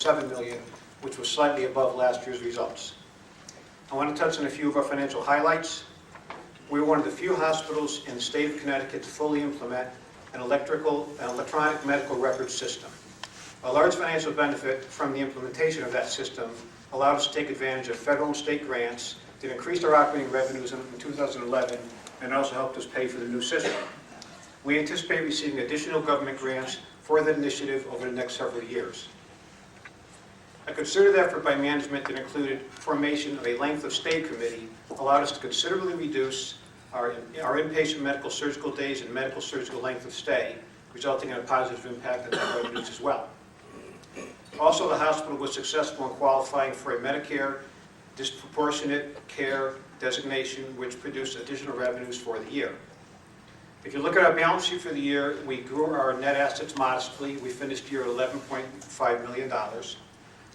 $1.7 million, which was slightly above last year's results. I want to touch on a few of our financial highlights. We were one of the few hospitals in the state of Connecticut to fully implement an electronic medical record system. A large financial benefit from the implementation of that system allowed us to take advantage of federal and state grants that increased our operating revenues in 2011 and also helped us pay for the new system. We anticipate receiving additional government grants for that initiative over the next several years. A concerted effort by management that included formation of a length of stay committee allowed us to considerably reduce our inpatient medical surgical days and medical surgical length of stay, resulting in a positive impact on our revenues as well. Also, the hospital was successful in qualifying for a Medicare disproportionate care designation, which produced additional revenues for the year. If you look at our balance sheet for the year, we grew our net assets modestly. We finished the year at $11.5 million.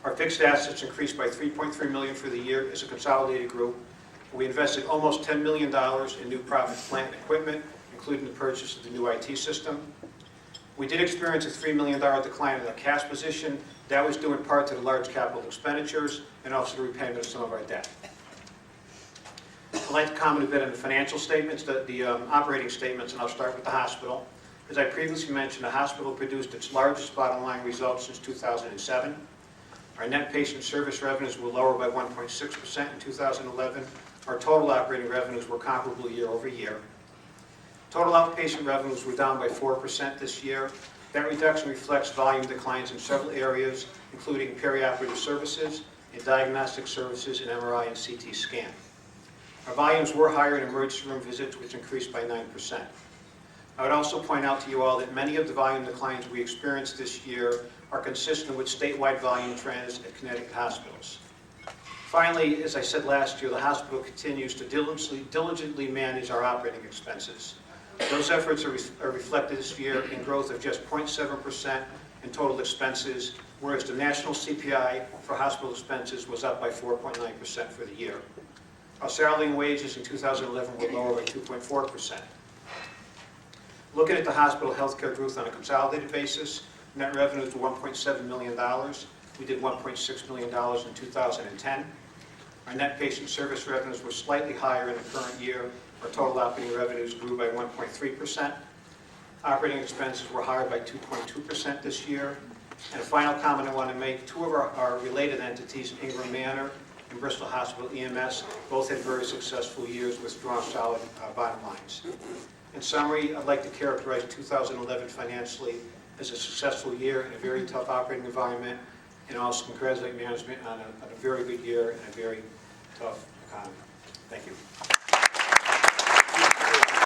Our fixed assets increased by $3.3 million for the year as a consolidated group. We invested almost $10 million in new property, plant, and equipment, including the purchase of the new IT system. We did experience a $3 million decline in the cash position. That was due in part to the large capital expenditures and also the repayment of some of our debt. I'd like to comment a bit on the financial statements, the operating statements, and I'll start with the hospital. As I previously mentioned, the hospital produced its largest bottom line results since 2007. Our net patient service revenues were lower by 1.6% in 2011. Our total operating revenues were comparable year over year. Total outpatient revenues were down by 4% this year. That reduction reflects volume declines in several areas, including perioperative services and diagnostic services in MRI and CT scan. Our volumes were higher in emergency room visits, which increased by 9%. I would also point out to you all that many of the volume declines we experienced this year are consistent with statewide volume trends at Connecticut hospitals. Finally, as I said last year, the hospital continues to diligently manage our operating expenses. Those efforts are reflected this year in growth of just 0.7% in total expenses, whereas the national CPI for hospital expenses was up by 4.9% for the year. Our salary and wages in 2011 were lower by 2.4%. Looking at the hospital healthcare growth on a consolidated basis, net revenues were $1.7 million. We did $1.6 million in 2010. Our net patient service revenues were slightly higher in the current year. Our total operating revenues grew by 1.3%. Operating expenses were higher by 2.2% this year. And a final comment I want to make, two of our related entities, Ingram Manor and Bristol Hospital EMS, both had very successful years with strong, solid bottom lines. In summary, I'd like to characterize 2011 financially as a successful year in a very tough operating environment, and also congratulate management on a very good year and a very tough economy. Thank you.